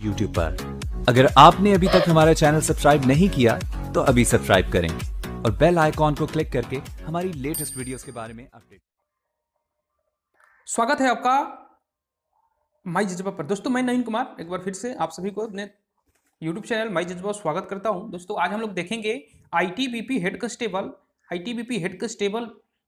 YouTube पर। अगर आपने अभी तक हमारा चैनल सब्सक्राइब नहीं किया तो अभी सब्सक्राइब करें और बेल आइकॉन को क्लिक करके हमारी लेटेस्ट वीडियोस के बारे में अपडेट। स्वागत है आपका माई जज्बा पर। दोस्तों मैं नवीन कुमार एक बार फिर से आप सभी को अपने YouTube चैनल माई जज्बा स्वागत करता हूं। दोस्तों आज हम लोग देखेंगे आईटीबीपी हेड कांस्टेबल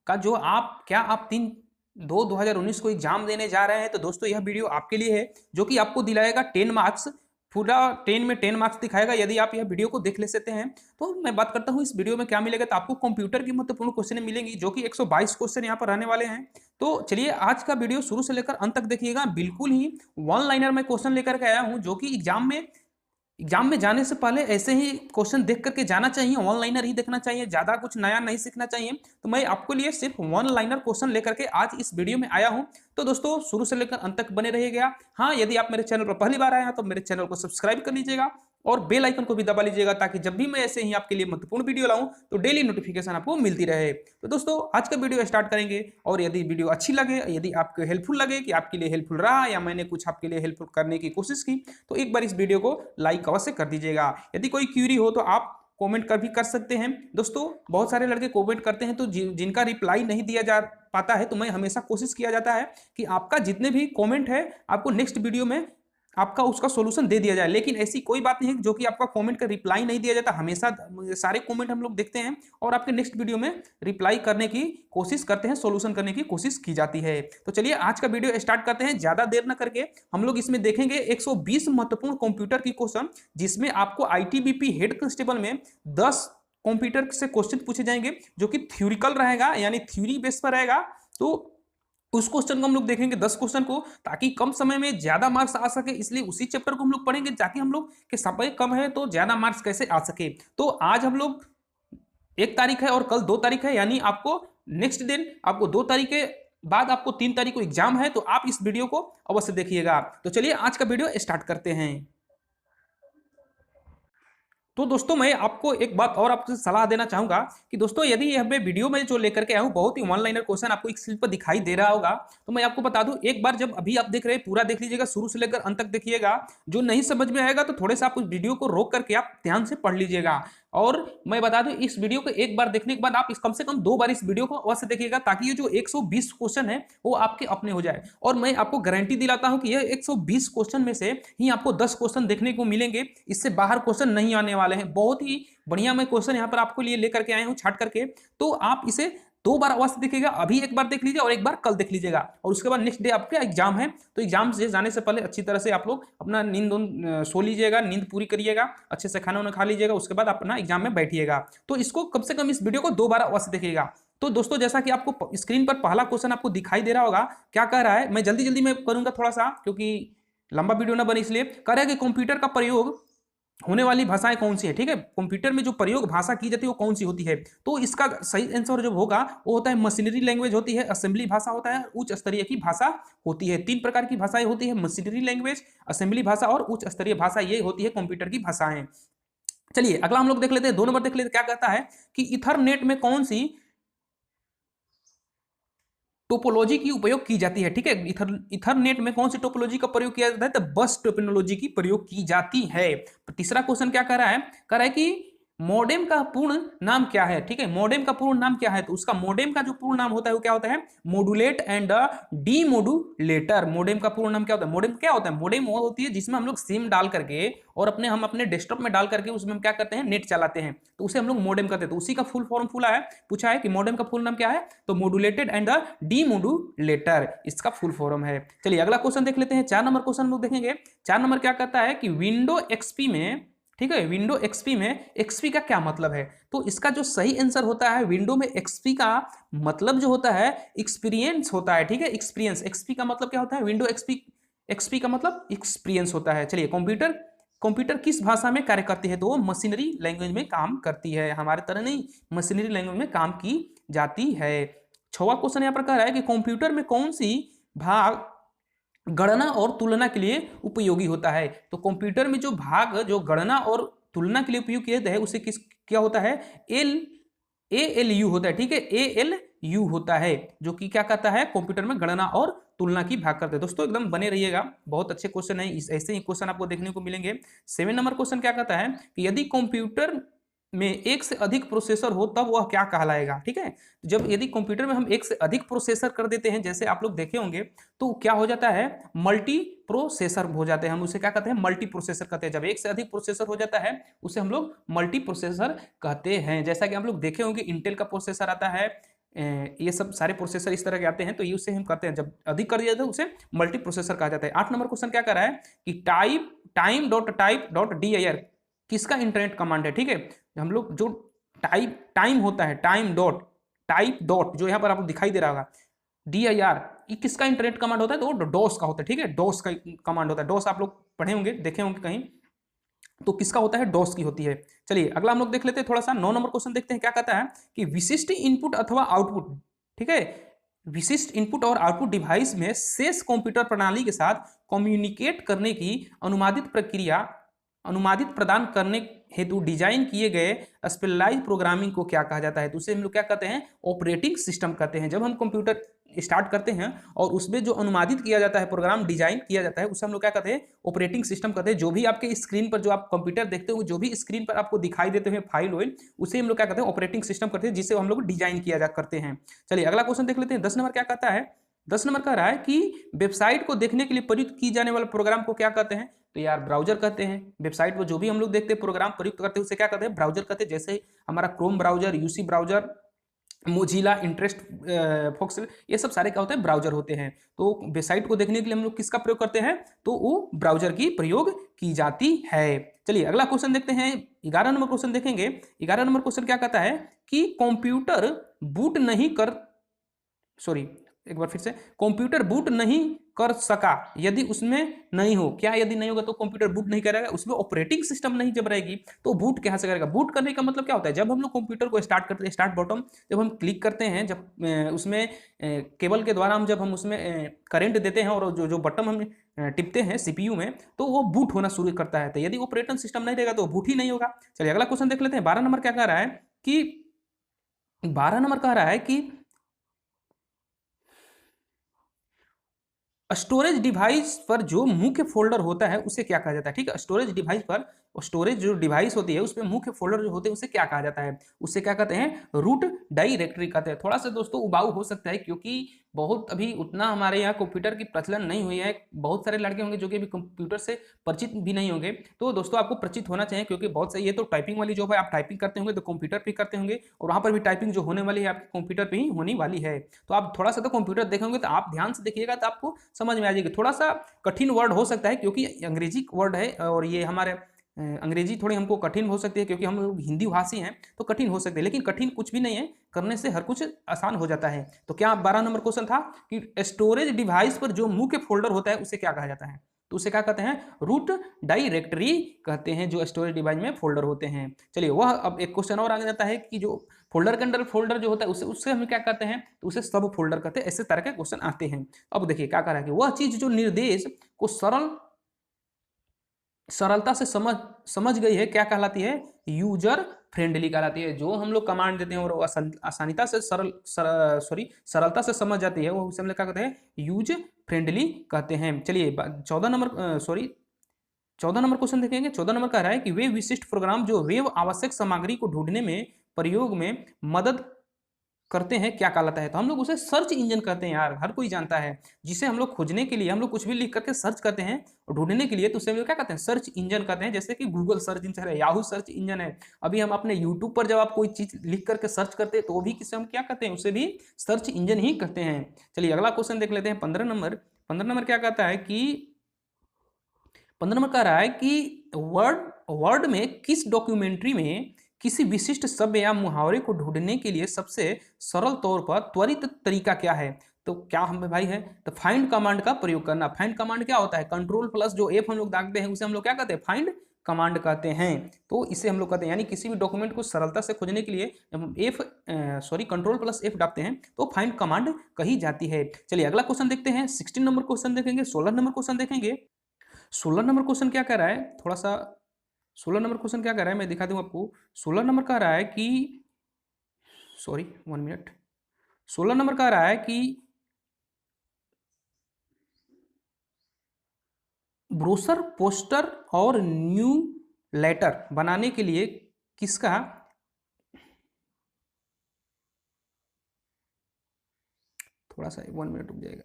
का जो आप 3/2/2019 को एग्जाम देने जा रहे हैं। तो दोस्तों यह वीडियो आपके लिए है जो कि आपको दिलाएगा 10 मार्क्स, पूरा 10 में 10 मार्क्स दिखाएगा यदि आप यह वीडियो को देख लेते हैं। तो मैं बात करता हूं इस वीडियो में क्या मिलेगा। तो आपको कंप्यूटर की महत्वपूर्ण क्वेश्चन मिलेंगी जो कि 122 क्वेश्चन यहां पर रहने वाले हैं। तो चलिए आज का वीडियो शुरू से लेकर अंत तक देखिएगा। बिल्कुल ही वन लाइनर में क्वेश्चन लेकर के आया हूं जो कि एग्जाम में जाने से पहले ऐसे ही क्वेश्चन देख करके जाना चाहिए, वन लाइनर ही देखना चाहिए, ज्यादा कुछ नया नहीं सीखना चाहिए। तो मैं आपके लिए सिर्फ वन लाइनर क्वेश्चन लेकर के आज इस वीडियो में आया हूं। तो दोस्तों शुरू से लेकर अंत तक बने रहिएगा। हाँ, यदि आप मेरे चैनल पर पहली बार आए हैं तो मेरे चैनल को सब्सक्राइब कर लीजिएगा और बेल आइकन को भी दबा लीजिएगा ताकि जब भी मैं ऐसे ही आपके लिए महत्वपूर्ण वीडियो लाऊं तो डेली नोटिफिकेशन आपको मिलती रहे। तो दोस्तों आज का वीडियो स्टार्ट करेंगे और यदि वीडियो अच्छी लगे, यदि आपको हेल्पफुल लगे कि आपके लिए हेल्पफुल रहा या मैंने कुछ आपके लिए हेल्पफुल करने की कोशिश की तो एक बार इस वीडियो को लाइक अवश्य कर दीजिएगा। यदि कोई क्यूरी हो तो आप कमेंट कर भी कर सकते हैं। दोस्तों बहुत सारे लड़के कमेंट करते हैं तो जिनका रिप्लाई नहीं दिया जा पाता है तो मैं हमेशा कोशिश किया जाता है कि आपका जितने भी कमेंट है आपको नेक्स्ट वीडियो में आपका उसका सॉल्यूशन दे दिया जाए। लेकिन ऐसी कोई बात नहीं है जो कि आपका कमेंट का रिप्लाई नहीं दिया जाता। हमेशा सारे कमेंट हम लोग देखते हैं और आपके नेक्स्ट वीडियो में रिप्लाई करने की कोशिश करते हैं, सॉल्यूशन करने की कोशिश की जाती है। तो चलिए आज का वीडियो स्टार्ट करते हैं। ज्यादा देर न करके हम लोग इसमें देखेंगे 120 महत्वपूर्ण कंप्यूटर की क्वेश्चन जिसमें आपको आईटीबीपी हेड कांस्टेबल में 10 कंप्यूटर से क्वेश्चन पूछे जाएंगे जो कि थ्योरिकल रहेगा, यानी थ्योरी बेस पर रहेगा। तो उस क्वेश्चन को हम लोग देखेंगे 10 क्वेश्चन को, ताकि कम समय में ज्यादा मार्क्स आ सके। इसलिए उसी चैप्टर को हम लोग पढ़ेंगे ताकि हम लोग के समय कम है तो ज्यादा मार्क्स कैसे आ सके। तो आज हम लोग 1 तारीख है और कल 2 तारीख है, यानी आपको नेक्स्ट दिन आपको 2 तारीख के बाद आपको 3 तारीख को एग्जाम है। तो आप इस वीडियो को अवश्य देखिएगा। तो चलिए आज का वीडियो स्टार्ट करते हैं। तो दोस्तों मैं आपको एक बात और आपसे सलाह देना चाहूंगा कि दोस्तों यदि यह मैं वीडियो में जो लेकर के आया हूँ बहुत ही वन लाइनर क्वेश्चन आपको एक स्क्रीन पर दिखाई दे रहा होगा। तो मैं आपको बता दूं, एक बार जब अभी आप देख रहे हैं पूरा देख लीजिएगा, शुरू से लेकर अंत तक देखिएगा। जो नहीं समझ में आएगा तो थोड़े से आप उस वीडियो को रोक करके आप ध्यान से पढ़ लीजिएगा। और मैं बता दूं इस वीडियो को एक बार देखने के बाद आप कम से कम 2 बार इस वीडियो को अवश्य देखिएगा ताकि ये जो 120 क्वेश्चन है वो आपके अपने हो जाए। और मैं आपको गारंटी दिलाता हूं कि यह 120 क्वेश्चन में से ही आपको 10 क्वेश्चन देखने को मिलेंगे, इससे बाहर क्वेश्चन नहीं आने वाले हैं। बहुत ही बढ़िया मैं क्वेश्चन यहाँ पर आपको लिए लेकर के आए हूँ छाट करके। तो आप इसे 2 बार अवश्य देखिएगा, अभी एक बार देख लीजिए और एक बार कल देख लीजिएगा। और उसके बाद नेक्स्ट डे आपका एग्जाम है तो एग्जाम से जाने से पहले अच्छी तरह से आप लोग अपना नींद सो लीजिएगा, नींद पूरी करिएगा, अच्छे से खाना वाना खा लीजिएगा, उसके बाद अपना एग्जाम में बैठिएगा। तो इसको कम से कम इस वीडियो को 2 बार अवश्य देखिएगा। तो दोस्तों जैसा कि आपको स्क्रीन पर पहला क्वेश्चन आपको दिखाई दे रहा होगा, क्या कह रहा है, मैं जल्दी जल्दी में करूंगा थोड़ा सा क्योंकि लंबा वीडियो ना बने, इसलिए कह रहा है कि कंप्यूटर का प्रयोग होने वाली भाषाएं कौन सी है। ठीक है, कंप्यूटर में जो प्रयोग भाषा की जाती है वो कौन सी होती है। तो इसका सही आंसर जो होगा वो होता है मशीनरी लैंग्वेज होती है, असेंबली भाषा होता है, उच्च स्तरीय की भाषा होती है। 3 प्रकार की भाषाएं होती है, मशीनरी लैंग्वेज, असेंबली भाषा और उच्च स्तरीय भाषा, ये होती है कंप्यूटर की भाषाएं। चलिए अगला हम लोग देख लेते हैं, 2 नंबर देख लेते हैं। क्या कहता है कि इथरनेट में कौन सी टोपोलॉजी की उपयोग की जाती है। ठीक है, इथरनेट में कौन सी टोपोलॉजी का प्रयोग किया जाता है, तो बस टोपोलॉजी की प्रयोग की जाती है। तीसरा क्वेश्चन क्या कर रहा है, कह रहा है कि मॉडेम का पूर्ण नाम क्या है। ठीक है, मॉडेम का पूर्ण नाम क्या है, तो उसका मॉडेम का जो पूर्ण नाम होता है वो क्या होता है, मॉड्यूलेट एंड डीमोडुलेटर। मॉडेम का पूर्ण नाम क्या होता है, मॉडेम क्या होता है, मॉडेम वो होती है जिसमें हम लोग सिम डाल करके और हम अपने डेस्कटॉप में डाल करके उसमें हम क्या करते हैं, नेट चलाते हैं, तो उसे हम लोग मॉडेम कहते हैं। तो उसी का फुल फॉर्म पूछा है कि मॉडेम का फुल नाम क्या है, तो मॉड्यूलेटेड एंड डीमोडुलेटर इसका फुल फॉर्म है। चलिए अगला क्वेश्चन देख लेते हैं, 4 नंबर क्वेश्चन लोग देखेंगे। 4 नंबर क्या कहता है कि विंडो एक्सपी में, ठीक है, विंडो एक्सपी में एक्सपी का क्या मतलब है। तो इसका जो सही आंसर होता है, विंडो में एक्सपी का मतलब जो होता है एक्सपीरियंस होता है। ठीक है, एक्सपीरियंस, एक्सपी का मतलब क्या होता है, विंडो एक्सपी का मतलब एक्सपीरियंस होता है। चलिए कंप्यूटर किस भाषा में कार्य करती है, तो वो मशीनरी लैंग्वेज में काम करती है, हमारे तरह नहीं, मशीनरी लैंग्वेज में काम की जाती है। 6वां क्वेश्चन यहाँ पर कह रहा है कि कंप्यूटर में कौन सी भाग गणना और तुलना के लिए उपयोगी होता है। तो कंप्यूटर में जो भाग जो गणना और तुलना के लिए उपयोग किया जाता है उसे क्या होता है, ALU होता है। ठीक है, ALU होता है जो कि क्या कहता है, कंप्यूटर में गणना और तुलना की भाग करते हैं। दोस्तों एकदम बने रहिएगा, बहुत अच्छे क्वेश्चन है, ऐसे ही क्वेश्चन आपको देखने को मिलेंगे। 7 नंबर क्वेश्चन क्या कहता है कि यदि कंप्यूटर में एक से अधिक प्रोसेसर हो तब वह क्या कहलाएगा। ठीक है, जब यदि कंप्यूटर में हम एक से अधिक प्रोसेसर कर देते हैं, जैसे आप लोग देखे होंगे, तो क्या हो जाता है, मल्टी प्रोसेसर हो जाते हैं। हम उसे क्या कहते हैं, मल्टी प्रोसेसर कहते हैं। जब एक से अधिक प्रोसेसर हो जाता है उसे हम लोग मल्टी प्रोसेसर कहते हैं। जैसा कि आप लोग देखे होंगे इंटेल का प्रोसेसर आता है, ये सब सारे प्रोसेसर इस तरह के आते हैं, तो ये उसे हम कहते हैं, जब अधिक कर दिया जाता है उसे मल्टी प्रोसेसर कहा जाता है। 8 नंबर क्वेश्चन क्या कर रहा है कि टाइम.dir किसका इंटरनेट कमांड है। ठीक है, हम लोग जो टाइम होता है, टाइप डॉट जो यहाँ पर आपको दिखाई दे रहा होगा, dir, ये किसका इंटरनेट कमांड होता है, तो डॉस का होता है। ठीक है, डॉस का कमांड होता है। डॉस आप लोग पढ़े होंगे, देखे होंगे कहीं, तो किसका होता है, डॉस की होती है। चलिए अगला हम लोग देख लेते हैं थोड़ा सा। 9 नंबर क्वेश्चन देखते हैं क्या कहता है कि विशिष्ट इनपुट अथवा आउटपुट, ठीक है, विशिष्ट इनपुट और आउटपुट डिवाइस में शेष कंप्यूटर प्रणाली के साथ कम्युनिकेट करने की अनुमादित प्रदान करने हेतु डिजाइन किए गए स्पेशलाइज्ड प्रोग्रामिंग को क्या कहा जाता है, तो उसे हम लोग क्या कहते हैं, ऑपरेटिंग सिस्टम कहते हैं। जब हम कंप्यूटर स्टार्ट करते हैं और उसमें जो अनुमादित किया जाता है, प्रोग्राम डिजाइन किया जाता है, उसे हम लोग क्या कहते हैं, ऑपरेटिंग सिस्टम कहते हैं। जो भी आपके स्क्रीन पर, जो आप कंप्यूटर देखते हो, जो भी स्क्रीन पर आपको दिखाई देते हैं फाइल वाइल, उसे हम लोग क्या कहते हैं, ऑपरेटिंग सिस्टम करते हैं, जिसे हम लोग डिजाइन किया जा करते हैं। चलिए अगला क्वेश्चन देख लेते हैं। 10 नंबर क्या कहता है, 10 नंबर कह रहा है कि वेबसाइट को देखने के लिए प्रयुक्त की जाने वाले प्रोग्राम को क्या कहते हैं, तो यार ब्राउजर कहते हैं। वेबसाइट पर जो भी हम लोग देखते हैं प्रोग्राम प्रयुक्त करते हैं उसे क्या कहते हैं, ब्राउजर कहते हैं। जैसे हमारा Chrome browser, UC browser, Mozilla, इंटरेस्ट फोक्स, ये सब सारे क्या होते हैं, ब्राउजर होते हैं। तो वेबसाइट को देखने के लिए हम लोग किसका प्रयोग करते हैं, तो वो ब्राउजर की प्रयोग की जाती है। चलिए अगला क्वेश्चन देखते हैं। 11 नंबर क्वेश्चन देखेंगे। 11 नंबर क्वेश्चन क्या कहता है कि कंप्यूटर बूट नहीं कर सॉरी एक बार फिर से, कंप्यूटर बूट नहीं कर सका यदि उसमें नहीं हो। क्या यदि नहीं होगा तो कंप्यूटर बूट नहीं करेगा, उसमें ऑपरेटिंग सिस्टम नहीं जब रहेगी तो बूट कहां से करेगा। बूट करने का मतलब क्या होता है, जब हम लोग कंप्यूटर को स्टार्ट करते हैं, स्टार्ट बटन जब हम क्लिक करते हैं, जब उसमें केबल के द्वारा हम जब हम उसमें करंट देते हैं और जो जो बटन हम टिपते हैं सीपीयू में, तो वो बूट होना शुरू करता है। तो यदि ऑपरेटिंग सिस्टम नहीं रहेगा तो बूट ही नहीं होगा। चलिए अगला क्वेश्चन देख लेते हैं। 12 नंबर क्या कह रहा है कि 12 नंबर कह रहा है कि स्टोरेज डिवाइस पर जो मुख्य फोल्डर होता है उसे क्या कहा जाता है। ठीक है, स्टोरेज डिवाइस पर, स्टोरेज जो डिवाइस होती है उसमें मुख्य फोल्डर जो होते हैं उसे क्या कहा जाता है, उसे क्या कहते हैं, रूट डायरेक्टरी कहते हैं। थोड़ा सा दोस्तों उबाऊ हो सकता है क्योंकि बहुत अभी उतना हमारे यहाँ कंप्यूटर की प्रचलन नहीं हुई है। बहुत सारे लड़के होंगे जो कि अभी कंप्यूटर से परिचित भी नहीं होंगे, तो दोस्तों आपको परिचित होना चाहिए क्योंकि बहुत सही है। तो टाइपिंग वाली जॉब है, आप टाइपिंग करते होंगे तो कंप्यूटर पे करते होंगे, और वहाँ पर भी टाइपिंग जो होने वाली है आपके कंप्यूटर पे ही होने वाली है। तो आप थोड़ा सा तो कंप्यूटर देखेंगे तो आप ध्यान से देखिएगा तो आपको समझ में आ जाएगी। थोड़ा सा कठिन वर्ड हो सकता है क्योंकि अंग्रेजी वर्ड है, और ये हमारे अंग्रेजी थोड़ी हमको कठिन हो सकती है क्योंकि हम लोग हिंदी भाषी हैं, तो कठिन हो सकते हैं। लेकिन कठिन कुछ भी नहीं है, करने से हर कुछ आसान हो जाता है। तो क्या 12 नंबर क्वेश्चन था कि स्टोरेज डिवाइस पर जो मुख्य फोल्डर होता है उसे क्या कहा जाता है, तो उसे क्या कहते हैं, रूट डायरेक्टरी कहते हैं, जो स्टोरेज डिवाइस में फोल्डर होते हैं। चलिए वह अब एक क्वेश्चन और आ जाता है कि जो फोल्डर के अंदर फोल्डर जो होता है उससे हम क्या कहते हैं, तो उसे सब फोल्डर कहते हैं। ऐसे तरह के क्वेश्चन आते हैं। अब देखिए क्या कह रहा है कि वह चीज जो निर्देश को सरलता से समझ गई है क्या कहलाती है, यूजर फ्रेंडली कहलाती है। जो हम लोग कमांड देते हैं और आसानीता से सरलता से समझ जाती है, वो उसे हम लोग क्या कहते हैं, यूज फ्रेंडली कहते हैं। चलिए 14 नंबर क्वेश्चन देखेंगे। 14 नंबर कह रहा है कि वे विशिष्ट प्रोग्राम जो वेब आवश्यक सामग्री को ढूंढने में प्रयोग में मदद करते हैं क्या कहलाता है, तो हम लोग उसे सर्च इंजन कहते हैं। यार हर कोई जानता है, जिसे हम लोग खोजने के लिए हम लोग कुछ भी लिख करके सर्च करते हैं और ढूंढने के लिए, तो उसे हम लोग क्या कहते हैं, सर्च इंजन कहते हैं। जैसे कि गूगल सर्च इंजन है, याहू सर्च इंजन है। अभी हम अपने यूट्यूब पर जब आप कोई चीज लिख करके सर्च करते हैं तो भी किसे हम क्या कहते हैं, उसे भी सर्च इंजन ही कहते हैं। चलिए अगला क्वेश्चन देख लेते हैं। 15 नंबर क्या कहता है कि 15 नंबर कह रहा है कि वर्ड में किस डॉक्यूमेंट्री में किसी विशिष्ट शब्द या मुहावरे को ढूंढने के लिए सबसे सरल तौर पर त्वरित तरीका क्या है, तो क्या हमें भाई है, तो फाइंड कमांड का प्रयोग करना। फाइंड कमांड क्या होता है, कंट्रोल प्लस जो एफ हम लोग दागते हैं उसे हम लोग क्या कहते हैं, फाइंड कमांड कहते हैं। तो इसे हम लोग कहते हैं, यानी किसी भी डॉक्यूमेंट को सरलता से खोजने के लिए जब हम कंट्रोल प्लस एफ दाबते हैं तो फाइंड कमांड कही जाती है। चलिए अगला क्वेश्चन देखते हैं। 16 नंबर क्वेश्चन देखेंगे। 16 नंबर क्वेश्चन देखेंगे। 16 नंबर क्वेश्चन क्या कह रहा है, थोड़ा सा 16 नंबर क्वेश्चन क्या कह रहा है मैं दिखा दूं आपको। 16 नंबर कह रहा है कि 1 मिनट। 16 नंबर कह रहा है कि ब्रोशर, पोस्टर और न्यू लेटर बनाने के लिए किसका, थोड़ा सा 1 मिनट रुक जाएगा।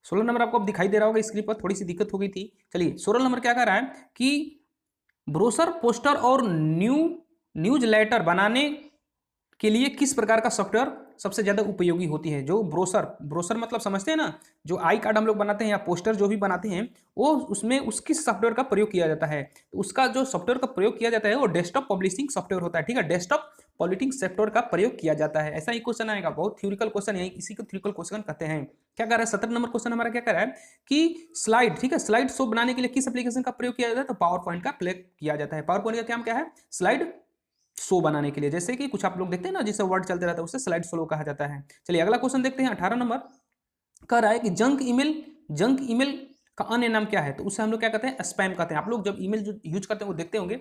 सोलह नंबर आपको अब दिखाई दे रहा होगा स्क्रीन पर, थोड़ी सी दिक्कत हो गई थी। चलिए 16 नंबर क्या कर रहा है कि ब्रोशर, पोस्टर और न्यूज लेटर बनाने के लिए किस प्रकार का सॉफ्टवेयर सबसे ज्यादा उपयोगी होती है। जो ब्रोशर मतलब समझते हैं ना, जो आई कार्ड हम लोग बनाते हैं या पोस्टर जो भी बनाते हैं, वो उसमें उस किस सॉफ्टवेयर का प्रयोग किया जाता है। तो उसका जो सॉफ्टवेयर का प्रयोग किया जाता है वो डेस्कटॉप पब्लिशिंग सॉफ्टवेयर होता है। ठीक है, डेस्कटॉप पब्लिशिंग सॉफ्टवेयर का प्रयोग किया जाता है। ऐसा ही क्वेश्चन आएगा, बहुत थ्योरिकल क्वेश्चन है, इसी को थ्योरिकल क्वेश्चन कहते हैं। क्या कर रहा है 17 नंबर क्वेश्चन हमारा, क्या कर रहा है कि स्लाइड, ठीक है, स्लाइड शो बनाने के लिए किस एप्लीकेशन का प्रयोग किया जाता है, तो पावर पॉइंट का प्रयोग किया जाता है। पावर पॉइंट का काम क्या है, स्लाइड शो बनाने के लिए, जैसे कि कुछ आप लोग देखते हैं ना जिससे वर्ड चलते रहता है, उससे स्लाइड शो कहा जाता है। चलिए अगला क्वेश्चन देखते हैं 18 नंबर। कह रहा है कि जंक ईमेल का अन्य नाम क्या है, तो उससे हम लोग क्या कहते हैं, स्पैम कहते हैं। आप लोग जब ईमेल जो यूज करते हैं वो देखते होंगे,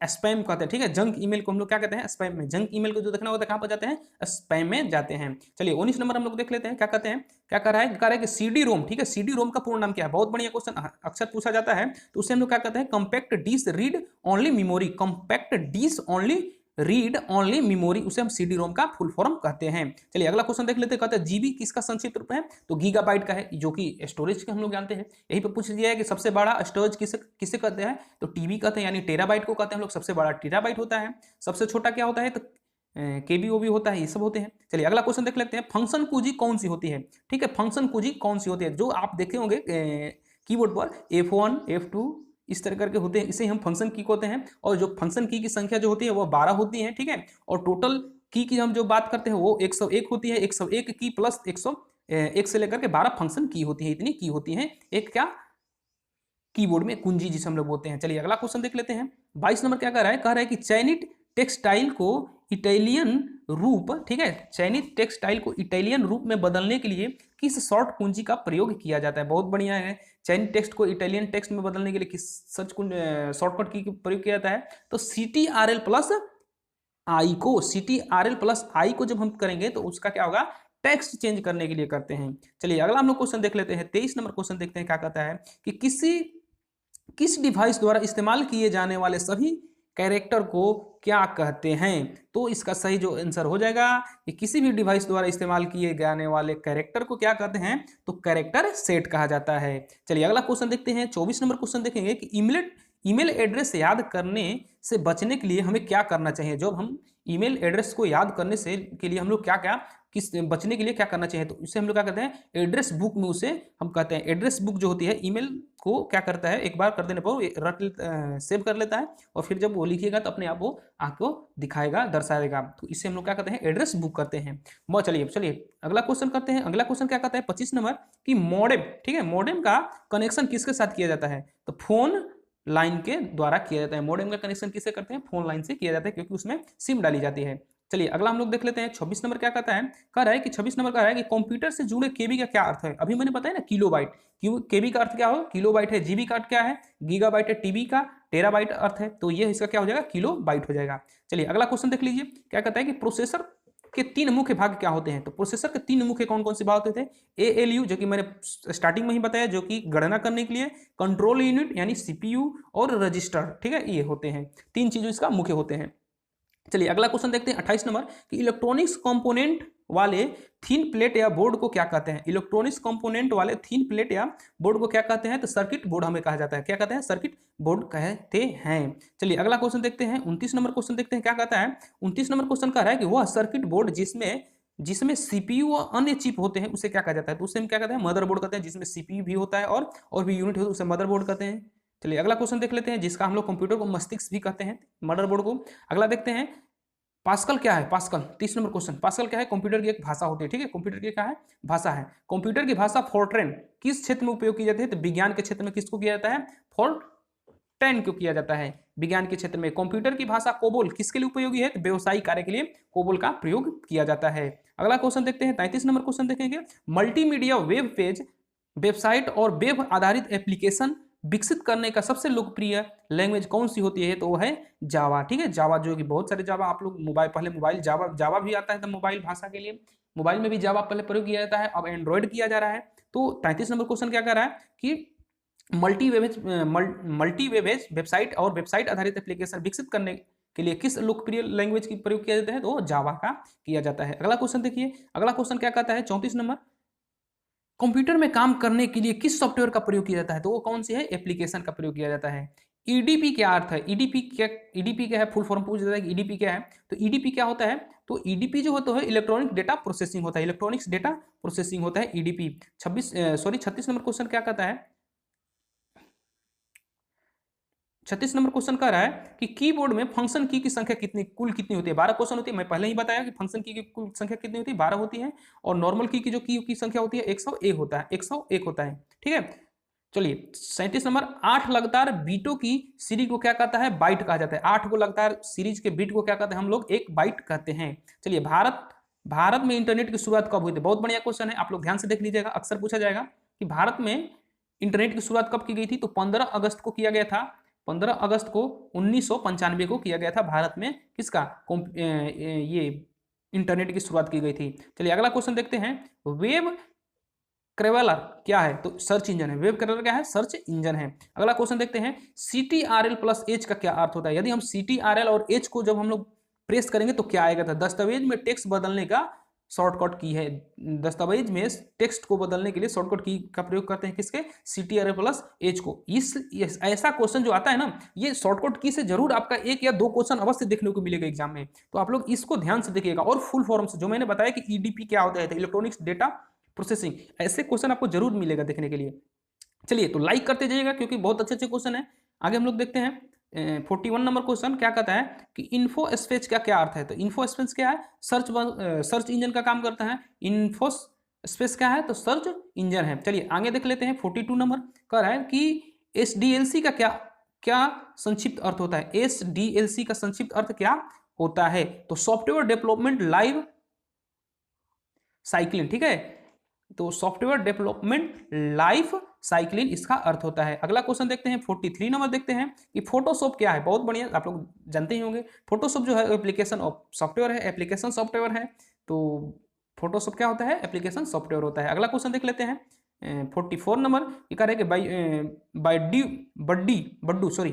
स्पैम कहते हैं। ठीक है, जंक ईमेल को हम लोग क्या कहते हैं, स्पैम में। जंक ईमेल को जो देखना होता है कहाँ पर जाते हैं, स्पैम में जाते हैं। चलिए 19 नंबर हम लोग देख लेते हैं, क्या कहते हैं, क्या कह रहा है कि सीडी रोम, ठीक है, सीडी रोम का पूर्ण नाम क्या है। बहुत बढ़िया क्वेश्चन अक्सर पूछा जाता है, तो उससे हम लोग क्या कहते हैं, compact disc read only memory. Compact disc only read only memory, उसे हम सीडी रोम का फुल फॉर्म कहते हैं। चलिए अगला क्वेश्चन देख लेते हैं, कहते हैं जीबी किसका संक्षिप्त रूप है, तो गीगाबाइट का है, जो कि स्टोरेज के हम लोग जानते हैं। यही पे पूछ दिया है कि सबसे बड़ा स्टोरेज किसे कहते हैं, तो टीबी कहते हैं, यानी टेराबाइट को कहते हैं हम लोग। सबसे बड़ा टेराबाइट होता है, सबसे छोटा क्या होता है, तो केबीओबी होता है, ये सब होते हैं। चलिए अगला क्वेश्चन देख लेते हैं, फंक्शन कुंजी कौन सी होती है। ठीक है, फंक्शन कुंजी कौन सी होती है, जो आप देखे होंगे कीबोर्ड पर F1 F2 इस तरह करके होते हैं, इसे हम फंक्शन की कहते हैं। और जो फंक्शन की संख्या जो होती है वो 12 होती है। ठीक है, और टोटल की हम जो बात करते हैं वो 101 होती है। 101 की प्लस 101 से लेकर के 12 फंक्शन की होती है, इतनी की होती है एक क्या कीबोर्ड में कुंजी जिसे हम लोग बोलते हैं। चलिए अगला क्वेश्चन देख लेते हैं, 22 नंबर क्या कह रहा है, कह रहा है कि चयनित टेक्सटाइल को इटालियन रूप, ठीक है, चयनित टेक्सटाइल को इटालियन रूप में बदलने के लिए किस शॉर्ट कुंजी का प्रयोग किया जाता है। बहुत बढ़िया है, चयनित टेक्स्ट को इटालियन टेक्स्ट में बदलने के लिए किस शॉर्टकट की प्रयोग किया जाता है, तो CTRL प्लस आई को, CTRL प्लस आई को जब हम करेंगे तो उसका क्या होगा, टेक्स्ट चेंज करने के लिए करते हैं। चलिए अगला हम लोग क्वेश्चन देख लेते हैं, 23 नंबर क्वेश्चन देखते हैं, क्या कहता है कि किस डिवाइस द्वारा इस्तेमाल किए जाने वाले सभी कैरेक्टर को क्या कहते हैं। तो इसका सही जो आंसर हो जाएगा कि किसी भी डिवाइस द्वारा इस्तेमाल किए जाने वाले कैरेक्टर को क्या कहते हैं, तो कैरेक्टर सेट कहा जाता है। चलिए अगला क्वेश्चन देखते हैं, 24 नंबर क्वेश्चन देखेंगे कि ईमेल एड्रेस याद करने से बचने के लिए हमें क्या करना चाहिए। जब हम ईमेल एड्रेस को याद करने से के लिए हम लोग क्या क्या किस बचने के लिए क्या करना चाहिए, तो इसे हम लोग क्या कहते हैं, एड्रेस बुक में उसे हम कहते हैं। एड्रेस बुक जो होती है ईमेल को क्या करता है, एक बार कर देने पर सेव कर लेता है, और फिर जब वो लिखिएगा तो अपने आप वो आपको दिखाएगा, दर्शाएगा। तो इसे हम लोग क्या कहते हैं, एड्रेस बुक करते हैं। चलिए अगला क्वेश्चन करते हैं। अगला क्वेश्चन क्या कहता है 25 नंबर कि मॉडेम, ठीक है, मॉडेम का कनेक्शन किसके साथ किया जाता है, तो फोन लाइन के द्वारा किया जाता है। मॉडेम का कनेक्शन किससे करते हैं, फोन लाइन से किया जाता है, क्योंकि उसमें सिम डाली जाती है। चलिए अगला हम लोग देख लेते हैं, 26 नंबर क्या कहता है, कह रहा है कि 26 नंबर कह रहा है कि कंप्यूटर से जुड़े केबी का क्या अर्थ है। अभी मैंने बताया ना किलोबाइट, केबी का अर्थ क्या हो, किलोबाइट है, जीबी का अर्थ क्या है, गीगाबाइट है, टीबी का टेराबाइट अर्थ है, तो ये इसका क्या हो जाएगा, किलोबाइट हो जाएगा। चलिए अगला क्वेश्चन देख लीजिए, क्या कहता है कि प्रोसेसर के 3 मुख्य भाग क्या होते हैं, तो प्रोसेसर के 3 मुख्य कौन कौन से भाग होते थे, ALU जो कि मैंने स्टार्टिंग में ही बताया, जो कि गणना करने के लिए, कंट्रोल यूनिट यानी CPU, और रजिस्टर, ठीक है, ये होते हैं 3 चीजों इसका मुख्य होते हैं। चलिए अगला क्वेश्चन देखते हैं 28 नंबर कि इलेक्ट्रॉनिक्स कंपोनेंट वाले थीन प्लेट या बोर्ड को क्या कहते हैं। इलेक्ट्रॉनिक्स कंपोनेंट वाले थीन प्लेट या बोर्ड को क्या कहते हैं, तो सर्किट बोर्ड हमें कहा जाता है। क्या कहते हैं, सर्किट बोर्ड कहते हैं। चलिए अगला क्वेश्चन देखते हैं, 29 नंबर क्वेश्चन देखते हैं, क्या कहता है 29 नंबर क्वेश्चन कह रहा है कि वह सर्किट बोर्ड जिसमें CPU व अन्य चिप होते हैं उसे क्या कहा जाता है, तो उसे हम क्या कहते हैं, मदरबोर्ड कहते हैं। जिसमें CPU भी होता है और भी यूनिट होता है उसे मदरबोर्ड कहते हैं। चलिए अगला क्वेश्चन देख लेते हैं, जिसका हम लोग कंप्यूटर को मस्तिष्क भी कहते हैं, मदरबोर्ड को। अगला देखते हैं, पास्कल क्या है, पास्कल 30 नंबर क्वेश्चन, पास्कल क्या है, कंप्यूटर की एक भाषा होती है। ठीक है, कंप्यूटर की क्या है, भाषा है। कंप्यूटर की भाषा फोर्ट्रेन किस क्षेत्र में उपयोग की जाती है, तो विज्ञान के क्षेत्र में किसको किया जाता है, फोर्ट्रेन को किया जाता है, विज्ञान के क्षेत्र में। कंप्यूटर की भाषा कोबोल किसके लिए उपयोगी है, तो व्यवसायिक कार्य के लिए कोबोल का प्रयोग किया जाता है। अगला क्वेश्चन देखते हैं, 33 नंबर क्वेश्चन देखेंगे, मल्टीमीडिया वेब पेज, वेबसाइट और वेब आधारित एप्लीकेशन विकसित करने का सबसे लोकप्रिय लैंग्वेज कौन सी होती है, तो वो है जावा। ठीक है, जावा जो कि बहुत सारे जावा आप लोग पहले मोबाइल जावा भी आता है तो मोबाइल भाषा के लिए, मोबाइल में भी जावा पहले प्रयोग किया जाता है, अब एंड्रॉयड किया जा रहा है। तो 33 नंबर क्वेश्चन क्या कर रहा है कि मल्टीवेबेज वेबसाइट और वेबसाइट आधारित एप्लीकेशन विकसित करने के लिए किस लोकप्रिय लैंग्वेज की प्रयोग किया जाता है, तो जावा का किया जाता है। अगला क्वेश्चन देखिए, अगला क्वेश्चन क्या कहता है 34 नंबर, कंप्यूटर में काम करने के लिए किस सॉफ्टवेयर का प्रयोग किया जाता है, तो वो कौन सी है, एप्लीकेशन का प्रयोग किया जाता है। ईडीपी क्या अर्थ है, ईडीपी क्या है, फुल फॉर्म पूछ जाता है कि ईडीपी क्या है, तो ईडीपी क्या होता है, तो ईडीपी जो होता है इलेक्ट्रॉनिक डेटा प्रोसेसिंग होता है, इलेक्ट्रॉनिक्स डेटा प्रोसेसिंग होता है ईडीपी। 36 नंबर क्वेश्चन क्या कहता है, 36 नंबर क्वेश्चन कह रहा है कि कीबोर्ड में फंक्शन की संख्या कुल कितनी होती है। 12 क्वेश्चन होती है, मैं पहले ही बताया कि फंक्शन की कुल संख्या कितनी होती है, 12 होती है, और नॉर्मल की जो की संख्या होती है 101 होता है, 101 होता है। ठीक है, चलिए 37 नंबर, 8 लगातार बीटों की सीरीज को क्या कहता है, बाइट कहा जाता है। 8 को लगातार सीरीज के बीट को क्या कहते हैं हम लोग, एक बाइट कहते हैं। चलिए, भारत में इंटरनेट की शुरुआत कब हुई थी, बहुत बढ़िया क्वेश्चन है, आप लोग ध्यान से देख लीजिएगा, अक्सर पूछा जाएगा कि भारत में इंटरनेट की शुरुआत कब की गई थी, तो 15 अगस्त को किया गया था। 15 अगस्त को 1995 को किया गया था भारत में, किसका, ये इंटरनेट की शुरुआत की गई थी। चलिए अगला क्वेश्चन देखते हैं, वेब क्रेवलर क्या है, तो सर्च इंजन है। वेब क्रेवलर क्या है, सर्च इंजन है। अगला क्वेश्चन देखते हैं, CTRL प्लस H का क्या अर्थ होता है। यदि हम CTRL और H को जब हम लोग प्रेस करेंगे तो क्या आएगा, था दस्तावेज में टेक्स्ट बदलने का शॉर्टकट की है। दस्तावेज में टेक्स्ट को बदलने के लिए शॉर्टकट की का प्रयोग करते हैं, किसके, CTRL प्लस H को। इस ऐसा क्वेश्चन जो आता है ना, ये शॉर्टकट की से जरूर आपका 1 या 2 क्वेश्चन अवश्य देखने को मिलेगा एग्जाम में, तो आप लोग इसको ध्यान से देखिएगा। और फुल फॉर्म से जो मैंने बताया कि ईडीपी क्या होता है, इलेक्ट्रॉनिक्स डेटा प्रोसेसिंग, ऐसे क्वेश्चन आपको जरूर मिलेगा देखने के लिए। चलिए तो लाइक करते जाइएगा क्योंकि बहुत अच्छे अच्छे क्वेश्चन है। आगे हम लोग देखते हैं 41 नंबर क्वेश्चन क्या कहता है कि इन्फो स्पेस का क्या अर्थ है, तो इन्फो स्पेस क्या है, सर्च इंजन का काम करता है। इन्फो स्पेस क्या है, तो सर्च इंजन है। चलिए आगे देख लेते हैं, 42 नंबर कह रहा है कि SDLC का क्या संक्षिप्त अर्थ होता है। SDLC का संक्षिप्त अर्थ क्या होता है, तो सॉफ्टवेयर डेवलपमेंट लाइव साइक्लिंग। ठीक है, तो सॉफ्टवेयर डेवलपमेंट लाइफ साइक्लिंग इसका अर्थ होता है। अगला क्वेश्चन देखते हैं, 43 नंबर देखते हैं कि फोटोशॉप क्या है। बहुत बढ़िया, आप लोग जानते ही होंगे फोटोशॉप जो है एप्लीकेशन सॉफ्टवेयर है, एप्लीकेशन सॉफ्टवेयर है। तो फोटोशॉप क्या होता है, एप्लीकेशन सॉफ्टवेयर होता है। अगला क्वेश्चन देख लेते हैं 44 नंबर, ये कह रहे हैं कि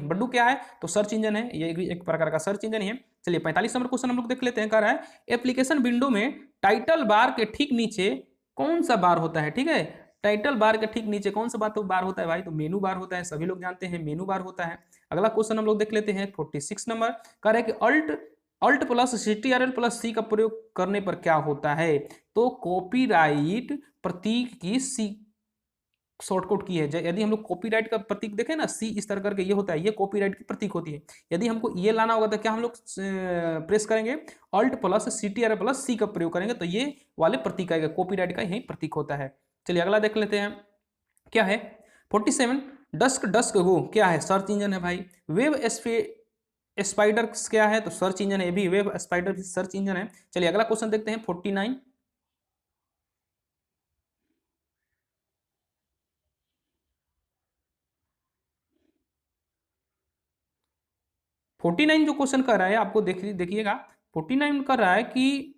बड्डू क्या है, तो सर्च इंजन है, ये एक प्रकार का सर्च इंजन ही है। चलिए 45 नंबर क्वेश्चन हम लोग देख लेते हैं, कह रहा है एप्लीकेशन विंडो में टाइटल बार के ठीक नीचे कौन सा बार होता है। ठीक है, टाइटल बार के ठीक नीचे कौन सा बार होता है भाई, तो मेनू बार होता है, सभी लोग जानते हैं मेनू बार होता है। अगला क्वेश्चन हम लोग देख लेते हैं 46 नंबर, कह रहे हैं कि alt plus CTRL plus C का प्रयोग करने पर क्या होता है, तो कॉपीराइट प्रतीक की C शॉर्टकट की है। यदि हम लोग कॉपीराइट का प्रतीक देखें ना, C इस तरह करके ये होता है, ये कॉपीराइट की प्रतीक होती है। यदि हमको ये लाना होगा तो क्या हम लोग प्रेस करेंगे, alt plus CTRL plus C का प्रयोग करेंगे, तो ये वाले प्रतीक आएगा, कॉपीराइट का यही प्रतीक होता है। चलिए अगला देख लेते हैं, क्या है 47, डस्क गो क्या है, सर्च इंजन है भाई। वेब स्पाइडर क्या है, तो सर्च इंजन है, ये भी वेब स्पाइडर भी सर्च इंजन है। चलिए अगला क्वेश्चन देखते हैं 49, जो क्वेश्चन कर रहा है आपको देखिएगा 49 कर रहा है कि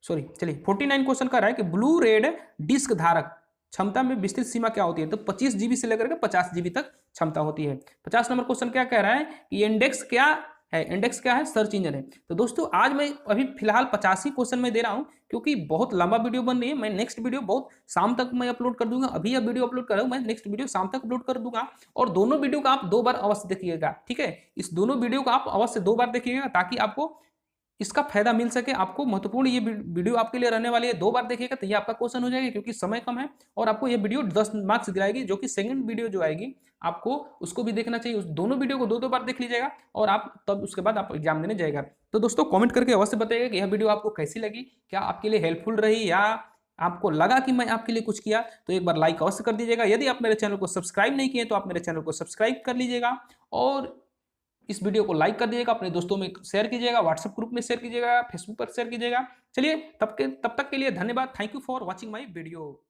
चलिए 49 क्वेश्चन कर रहा है कि ब्लू रेड डिस्क धारक क्षमता में विस्तृत सीमा क्या होती है, तो 25 GB से लेकर के 50 GB तक क्षमता होती है। 50 नंबर क्वेश्चन क्या कह रहा है कि इंडेक्स क्या है, सर्च इंजन है। तो दोस्तों आज मैं अभी फिलहाल 85 क्वेश्चन में दे रहा हूं क्योंकि बहुत लंबा वीडियो बन रही है। मैं नेक्स्ट वीडियो बहुत शाम तक मैं अपलोड कर दूंगा, अभी यह वीडियो अपलोड कर रहा हूं, मैं नेक्स्ट वीडियो शाम तक अपलोड कर दूंगा। और दोनों वीडियो का आप 2 बार अवश्य देखिएगा। ठीक है, इस दोनों वीडियो को आप अवश्य 2 बार देखिएगा ताकि आपको इसका फायदा मिल सके। आपको महत्वपूर्ण ये वीडियो आपके लिए रहने वाली है, 2 बार देखिएगा तो ये आपका क्वेश्चन हो जाएगा क्योंकि समय कम है। और आपको ये वीडियो 10 मार्क्स दिलाएगी, जो कि सेकंड वीडियो जो आएगी आपको उसको भी देखना चाहिए। उस दोनों वीडियो को 2 बार देख लीजिएगा और आप तब उसके बाद आप एग्जाम देने जाएगा। तो दोस्तों कमेंट करके अवश्य बताइएगा कि यह वीडियो आपको कैसी लगी, क्या आपके लिए हेल्पफुल रही या आपको लगा कि मैं आपके लिए कुछ किया, तो एक बार लाइक अवश्य कर दीजिएगा। यदि आप मेरे चैनल को सब्सक्राइब नहीं किए तो आप मेरे चैनल को सब्सक्राइब कर लीजिएगा और इस वीडियो को लाइक कर दीजिएगा, अपने दोस्तों में शेयर कीजिएगा, व्हाट्सएप ग्रुप में शेयर कीजिएगा, फेसबुक पर शेयर कीजिएगा। चलिए तब तक के लिए धन्यवाद। Thank you for watching my video.